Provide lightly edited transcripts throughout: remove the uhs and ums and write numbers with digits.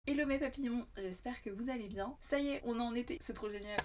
Hello mes papillons, j'espère que vous allez bien. Ça y est, on est en été, c'est trop génial.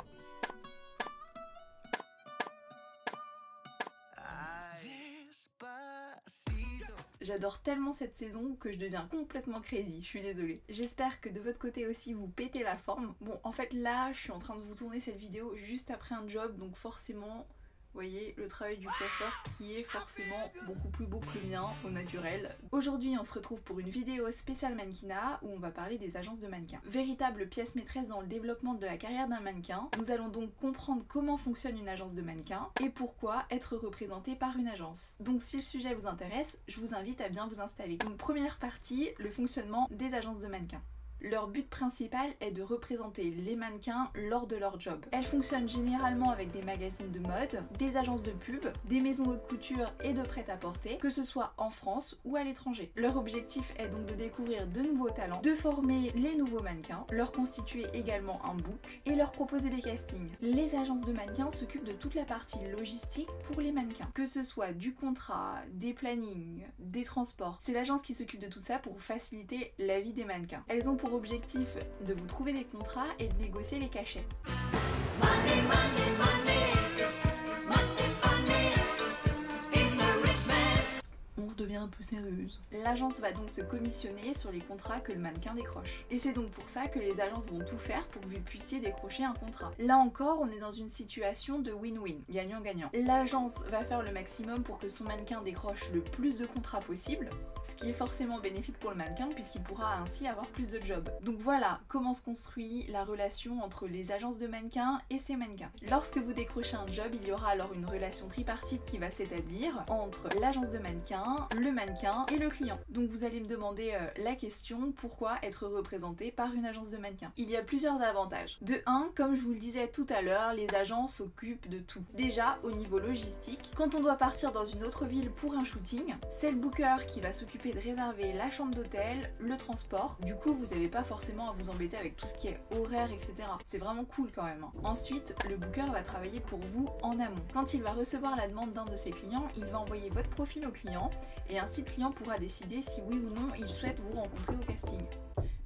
J'adore tellement cette saison que je deviens complètement crazy, je suis désolée. J'espère que de votre côté aussi vous pétez la forme. Bon, en fait là, je suis en train de vous tourner cette vidéo juste après un job, donc forcément... Vous voyez le travail du coiffeur qui est forcément beaucoup plus beau que le mien au naturel. Aujourd'hui on se retrouve pour une vidéo spéciale mannequinat où on va parler des agences de mannequins. Véritable pièce maîtresse dans le développement de la carrière d'un mannequin, nous allons donc comprendre comment fonctionne une agence de mannequins et pourquoi être représenté par une agence. Donc si le sujet vous intéresse, je vous invite à bien vous installer. Donc première partie, le fonctionnement des agences de mannequins. Leur but principal est de représenter les mannequins lors de leur job. Elles fonctionnent généralement avec des magazines de mode, des agences de pub, des maisons haute couture et de prêt-à-porter, que ce soit en France ou à l'étranger. Leur objectif est donc de découvrir de nouveaux talents, de former les nouveaux mannequins, leur constituer également un book et leur proposer des castings. Les agences de mannequins s'occupent de toute la partie logistique pour les mannequins, que ce soit du contrat, des plannings, des transports. C'est l'agence qui s'occupe de tout ça pour faciliter la vie des mannequins. Elles ont pour objectif de vous trouver des contrats et de négocier les cachets. Money, money, money. On redevient un peu sérieuse. L'agence va donc se commissionner sur les contrats que le mannequin décroche. Et c'est donc pour ça que les agences vont tout faire pour que vous puissiez décrocher un contrat. Là encore, on est dans une situation de win-win, gagnant-gagnant. L'agence va faire le maximum pour que son mannequin décroche le plus de contrats possible, ce qui est forcément bénéfique pour le mannequin puisqu'il pourra ainsi avoir plus de jobs. Donc voilà comment se construit la relation entre les agences de mannequins et ces mannequins. Lorsque vous décrochez un job, il y aura alors une relation tripartite qui va s'établir entre l'agence de mannequins, le mannequin et le client. Donc vous allez me demander la question, pourquoi être représenté par une agence de mannequins? Il y a plusieurs avantages. De 1, comme je vous le disais tout à l'heure, les agences s'occupent de tout. Déjà au niveau logistique, quand on doit partir dans une autre ville pour un shooting, c'est le booker qui va s'occuper de réserver la chambre d'hôtel, le transport. Du coup vous n'avez pas forcément à vous embêter avec tout ce qui est horaire, etc. C'est vraiment cool quand même. Ensuite, le booker va travailler pour vous en amont. Quand il va recevoir la demande d'un de ses clients, il va envoyer votre profil au client et ainsi le client pourra décider si oui ou non il souhaite vous rencontrer au casting.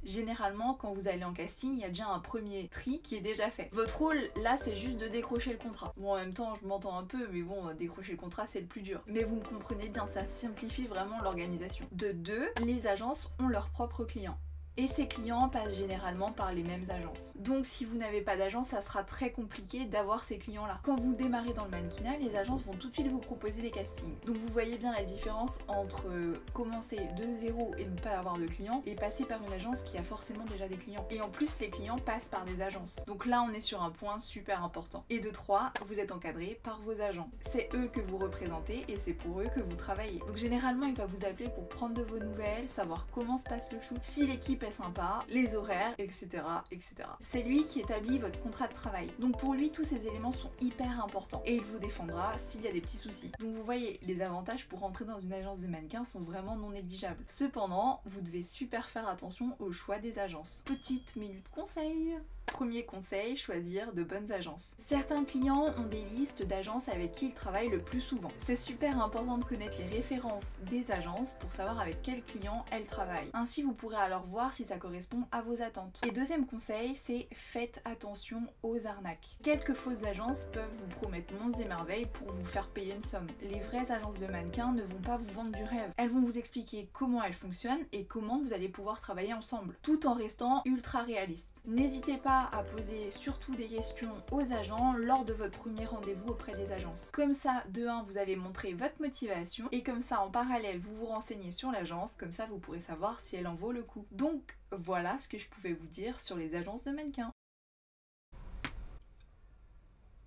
Généralement, quand vous allez en casting, il y a déjà un premier tri qui est déjà fait. Votre rôle, là, c'est juste de décrocher le contrat. Bon, en même temps, je m'entends un peu, mais bon, décrocher le contrat, c'est le plus dur. Mais vous me comprenez bien, ça simplifie vraiment l'organisation. De 2, les agences ont leurs propres clients. Et ces clients passent généralement par les mêmes agences. Donc si vous n'avez pas d'agence, ça sera très compliqué d'avoir ces clients-là. Quand vous démarrez dans le mannequinat, les agences vont tout de suite vous proposer des castings. Donc vous voyez bien la différence entre commencer de zéro et ne pas avoir de clients et passer par une agence qui a forcément déjà des clients. Et en plus, les clients passent par des agences. Donc là, on est sur un point super important. Et de 3, vous êtes encadré par vos agents. C'est eux que vous représentez et c'est pour eux que vous travaillez. Donc généralement, il va vous appeler pour prendre de vos nouvelles, savoir comment se passe le shoot, si l'équipe sympa, les horaires, etc. etc. C'est lui qui établit votre contrat de travail. Donc pour lui, tous ces éléments sont hyper importants et il vous défendra s'il y a des petits soucis. Donc vous voyez, les avantages pour entrer dans une agence de mannequins sont vraiment non négligeables. Cependant, vous devez super faire attention au choix des agences. Petite minute conseil. Premier conseil, choisir de bonnes agences. Certains clients ont des listes d'agences avec qui ils travaillent le plus souvent. C'est super important de connaître les références des agences pour savoir avec quels clients elles travaillent. Ainsi, vous pourrez alors voir si ça correspond à vos attentes. Et deuxième conseil, c'est faites attention aux arnaques. Quelques fausses agences peuvent vous promettre monts et merveilles pour vous faire payer une somme. Les vraies agences de mannequins ne vont pas vous vendre du rêve. Elles vont vous expliquer comment elles fonctionnent et comment vous allez pouvoir travailler ensemble, tout en restant ultra réaliste. N'hésitez pas à poser surtout des questions aux agents lors de votre premier rendez-vous auprès des agences. Comme ça, de 1, vous allez montrer votre motivation et comme ça, en parallèle, vous vous renseignez sur l'agence, comme ça, vous pourrez savoir si elle en vaut le coup. Donc, voilà ce que je pouvais vous dire sur les agences de mannequins.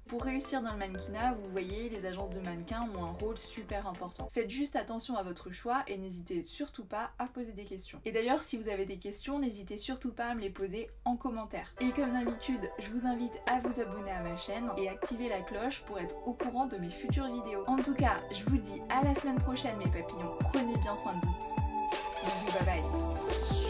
Pour réussir dans le mannequinat, vous voyez, les agences de mannequins ont un rôle super important. Faites juste attention à votre choix et n'hésitez surtout pas à poser des questions. Et d'ailleurs, si vous avez des questions, n'hésitez surtout pas à me les poser en commentaire. Et comme d'habitude, je vous invite à vous abonner à ma chaîne et activer la cloche pour être au courant de mes futures vidéos. En tout cas, je vous dis à la semaine prochaine mes papillons. Prenez bien soin de vous. Bisous, bye bye.